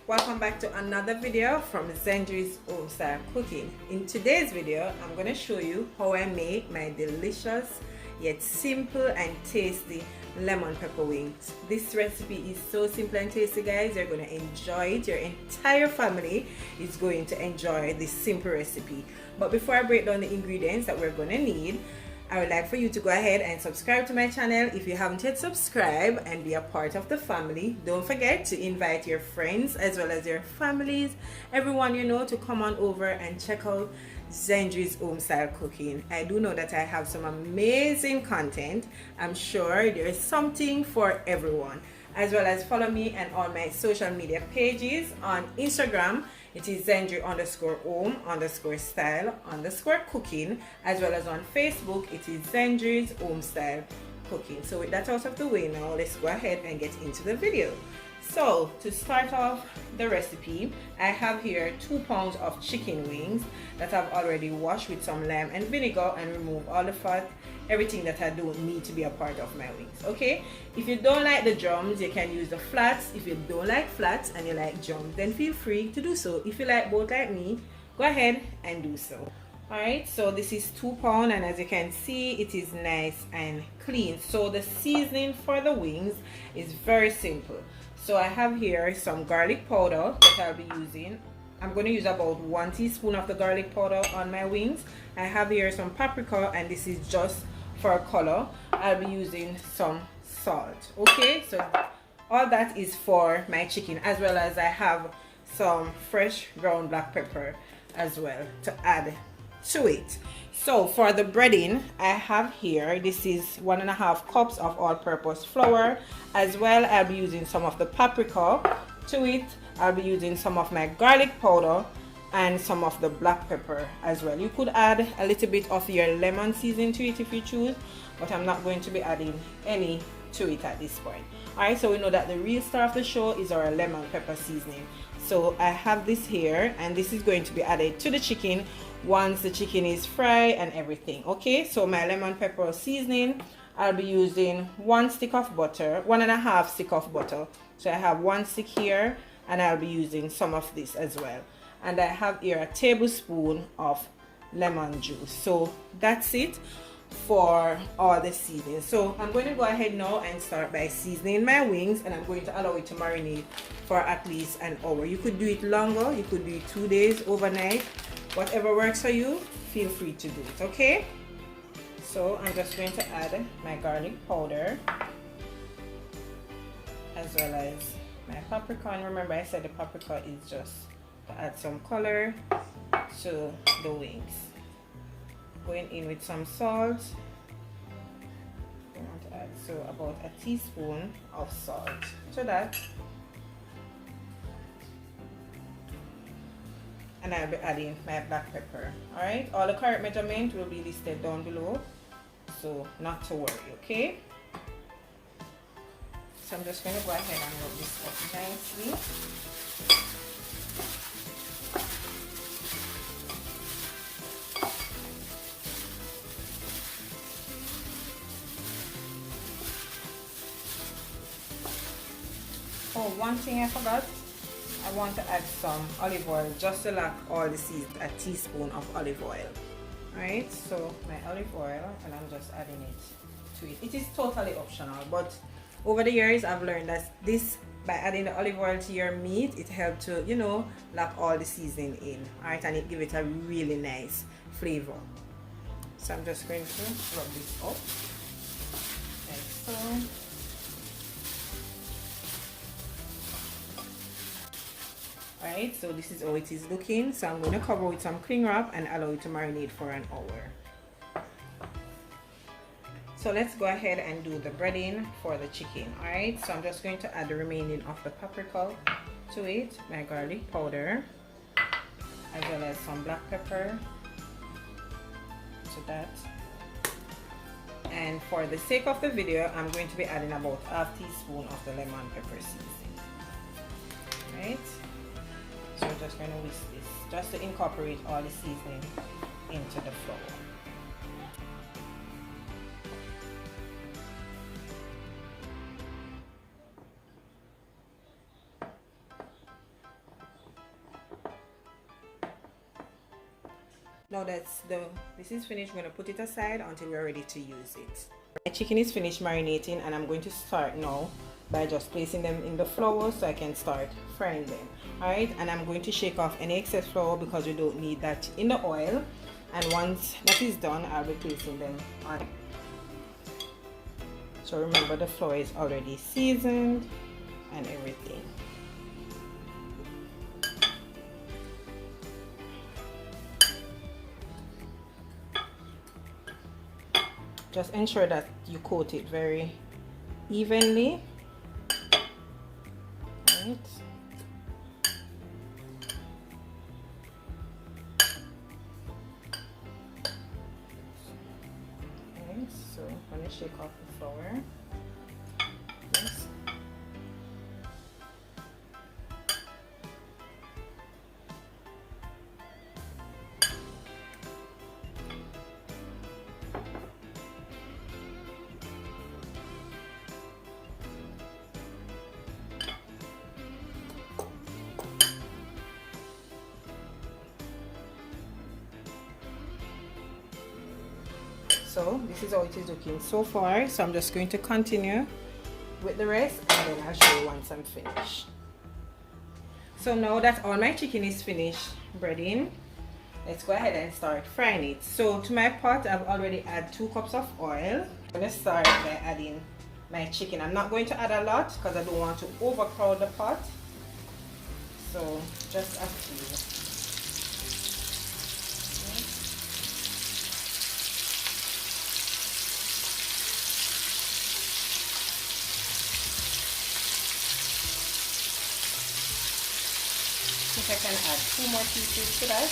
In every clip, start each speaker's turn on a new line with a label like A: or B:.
A: Welcome back to another video from Zenji's Home Style Cooking. In today's video, I'm going to show you how I make my delicious yet simple and tasty lemon pepper wings. This recipe is so simple and tasty, guys. You're going to enjoy it. Your entire family is going to enjoy this simple recipe. But before I break down the ingredients that we're going to need, I would like for you to go ahead and subscribe to my channel if you haven't yet subscribed and be a part of the family. Don't forget to invite your friends as well as your families, everyone you know, to come on over and check out Zenji's Home Style Cooking. I do know that I have some amazing content. I'm sure there's something for everyone. As well as follow me and all my social media pages. On Instagram, it is Zenji_home_style_cooking, as well as on Facebook, it is Zenji's Home Style Cooking. So with that out of the way now, let's go ahead and get into the video. So to start off the recipe, I have here 2 pounds of chicken wings that I've already washed with some lime and vinegar and remove all the fat, everything that I don't need to be a part of my wings. Okay, if you don't like the drums, you can use the flats. If you don't like flats and you like drums, then feel free to do so. If you like both like me, go ahead and do so. Alright, so this is 2 pounds, and as you can see, it is nice and clean. So the seasoning for the wings is very simple. So I have here some garlic powder that I'll be using. I'm going to use about 1 teaspoon of the garlic powder on my wings. I have here some paprika, and this is just for color. I'll be using some salt. Okay, so all that is for my chicken, as well as I have some fresh ground black pepper as well to add to it. So for the breading, I have here, this is 1.5 cups of all-purpose flour. As well, I'll be using some of the paprika. To it, I'll be using some of my garlic powder and some of the black pepper as well. You could add a little bit of your lemon seasoning to it if you choose, but I'm not going to be adding any to it at this point. Alright, so we know that the real star of the show is our lemon pepper seasoning. So I have this here, and this is going to be added to the chicken once the chicken is fried and everything. Okay, so my lemon pepper seasoning, I'll be using 1 stick of butter, 1.5 stick of butter. So I have 1 stick here, and I'll be using some of this as well. And I have here a tablespoon of lemon juice. So that's it for all the seasoning. So I'm going to go ahead now and start by seasoning my wings, and I'm going to allow it to marinate for at least an hour. You could do it longer, you could do it 2 days, overnight, whatever works for you, feel free to do it. Okay, so I'm just going to add my garlic powder as well as my paprika, and remember I said the paprika is just to add some color to the wings. Going in with some salt. I want to add so about a teaspoon of salt to that, and I'll be adding my black pepper. Alright, all the correct measurement will be listed down below, so not to worry. Okay, so I'm just going to go ahead and rub this up nicely. Oh, one thing I forgot, I want to add some olive oil just to lock all the seeds, a teaspoon of olive oil. Alright, so my olive oil, and I'm just adding it to it. It is totally optional, but over the years I've learned that this, by adding the olive oil to your meat, it helps to, you know, lock all the seasoning in. Alright, and it gives it a really nice flavor. So I'm just going to rub this up like so. Alright, so this is how it is looking. So I'm going to cover with some cling wrap and allow it to marinate for an hour. So let's go ahead and do the breading for the chicken. Alright, so I'm just going to add the remaining of the paprika to it, my garlic powder, as well as some black pepper to that. And for the sake of the video, I'm going to be adding about ½ teaspoon of the lemon pepper seasoning. Alright. So we're just going to whisk this just to incorporate all the seasoning into the flour. Now this is finished, we're going to put it aside until we're ready to use it. My chicken is finished marinating, and I'm going to start now by just placing them in the flour so I can start frying them. Alright, and I'm going to shake off any excess flour because we don't need that in the oil. And once that is done, I'll be placing them on. So remember, the flour is already seasoned and everything. Just ensure that you coat it very evenly. Right. Okay, so I'm going to shake off the flour. Yes. So this is how it is looking so far. So I'm just going to continue with the rest, and then I'll show you once I'm finished. So now that all my chicken is finished breading, let's go ahead and start frying it. So to my pot, I've already added 2 cups of oil. I'm going to start by adding my chicken. I'm not going to add a lot because I don't want to overcrowd the pot. So just a few. I can add 2 more pieces to that,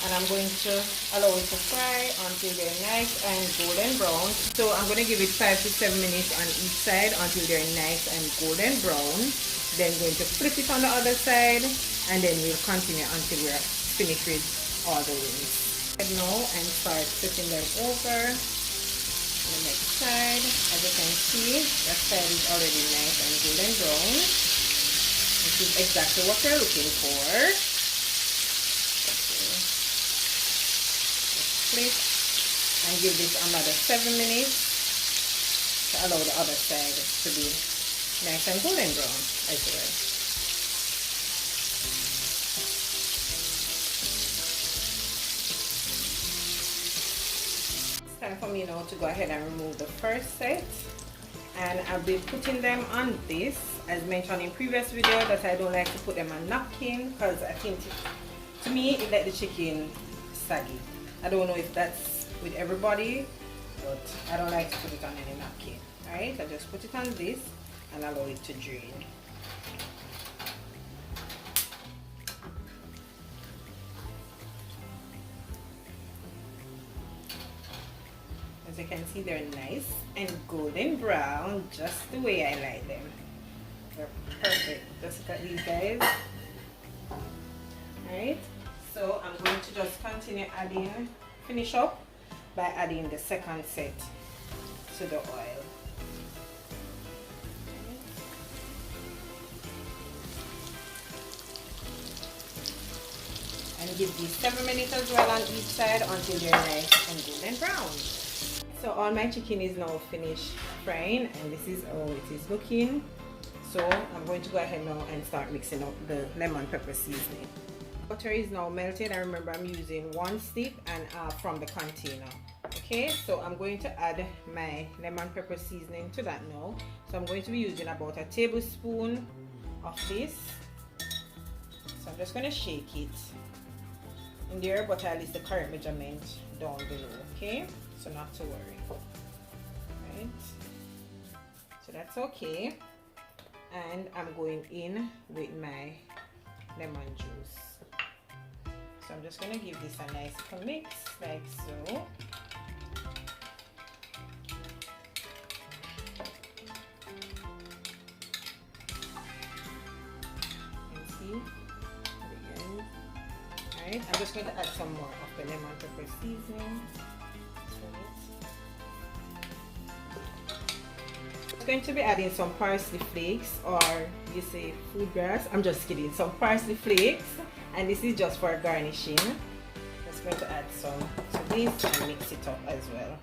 A: and I'm going to allow it to fry until they're nice and golden brown. So I'm going to give it 5 to 7 minutes on each side until they're nice and golden brown. Then going to flip it on the other side, and then we'll continue until we're finished with all the wings. Now and start flipping them over on the next side. As you can see, that side is already nice and golden brown. This is exactly what we're looking for. Just flip and give this another 7 minutes to allow the other side to be nice and golden brown as well. It's time for me now to go ahead and remove the first set, and I'll be putting them on this. As mentioned in previous video, that I don't like to put them on napkin because I think to me it let the chicken saggy. I don't know if that's with everybody, but I don't like to put it on any napkin. Alright, I just put it on this and allow it to drain. As you can see, they're nice and golden brown, just the way I like them. They're perfect. Just look at these guys. Alright, so I'm going to just continue adding, finish up by adding the second set to the oil. And give these 7 minutes as well on each side until they're nice and golden brown. So all my chicken is now finished frying, and this is how it is looking. So I'm going to go ahead now and start mixing up the lemon pepper seasoning. Butter is now melted, and remember I'm using 1 stick and from the container. Okay, so I'm going to add my lemon pepper seasoning to that now. So I'm going to be using about a tablespoon of this. So I'm just going to shake it in there, but I'll list the correct measurement down below. Okay, so not to worry. Right, so that's okay. And I'm going in with my lemon juice. So I'm just going to give this a nice mix like so. And see, again. Alright, I'm just going to add some more of the lemon pepper seasoning. Going to be adding some parsley flakes, or you say food grass. I'm just kidding, some parsley flakes, and this is just for garnishing. Just going to add some to this and mix it up as well.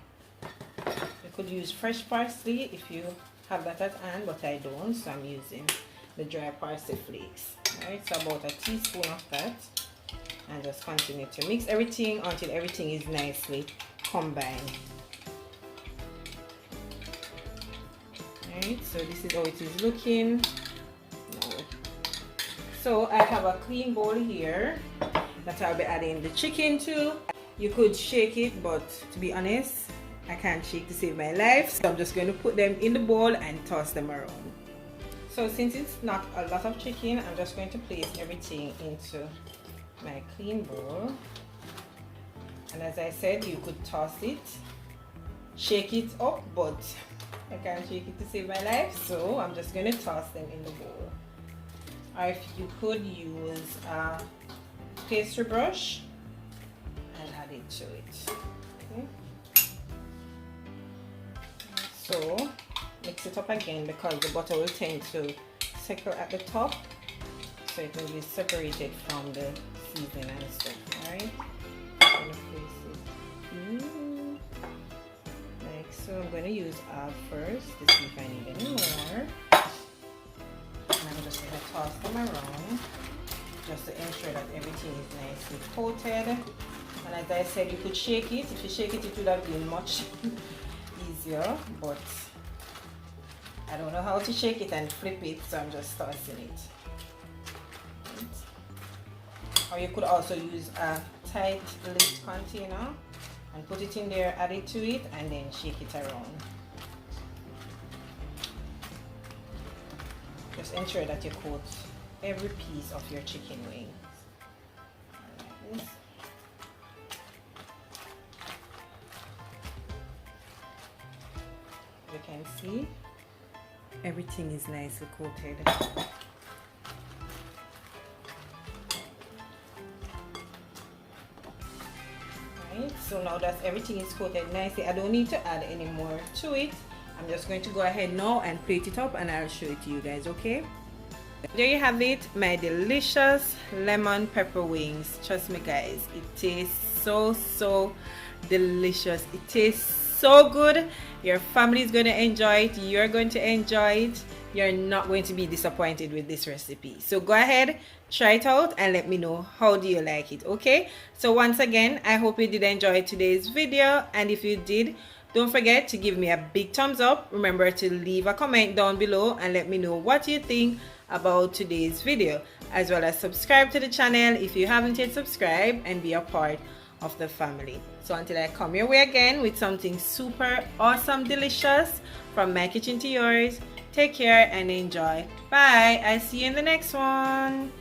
A: You could use fresh parsley if you have that at hand, but I don't, so I'm using the dry parsley flakes. Alright, so about a teaspoon of that, and just continue to mix everything until everything is nicely combined. Alright, so this is how it is looking. So I have a clean bowl here that I'll be adding the chicken to. You could shake it, but to be honest, I can't shake to save my life, so I'm just going to put them in the bowl and toss them around. So since it's not a lot of chicken, I'm just going to place everything into my clean bowl. And as I said, you could toss it, shake it up, but I can't shake it to save my life, so I'm just going to toss them in the bowl. Or if you could use a pastry brush and add it to it. Okay. So mix it up again, because the butter will tend to settle at the top, so it will be separated from the seasoning and stuff. Alright, I'm going to place it like so. I'm going to use first to see if I need any more, and I'm just going to toss them around just to ensure that everything is nicely coated. And as I said, you could shake it. If you shake it, it would have been much easier, but I don't know how to shake it and flip it, so I'm just tossing it. Or you could also use a tight lipped container and put it in there, add it to it, and then shake it around. Just ensure that you coat every piece of your chicken wings. Like this. You can see everything is nicely coated. Right, so now that everything is coated nicely, I don't need to add any more to it. I'm just going to go ahead now and plate it up, and I'll show it to you guys, okay? There you have it, my delicious lemon pepper wings. Trust me guys, it tastes so delicious. It tastes so good. Your family is going to enjoy it. You're going to enjoy it. You're not going to be disappointed with this recipe. So go ahead, try it out, and let me know how do you like it, okay? So once again, I hope you did enjoy today's video, and if you did, don't forget to give me a big thumbs up. Remember to leave a comment down below and let me know what you think about today's video, as well as subscribe to the channel if you haven't yet subscribed, and be a part of the family. So until I come your way again with something super awesome delicious from my kitchen to yours, take care and enjoy. Bye. I'll see you in the next one.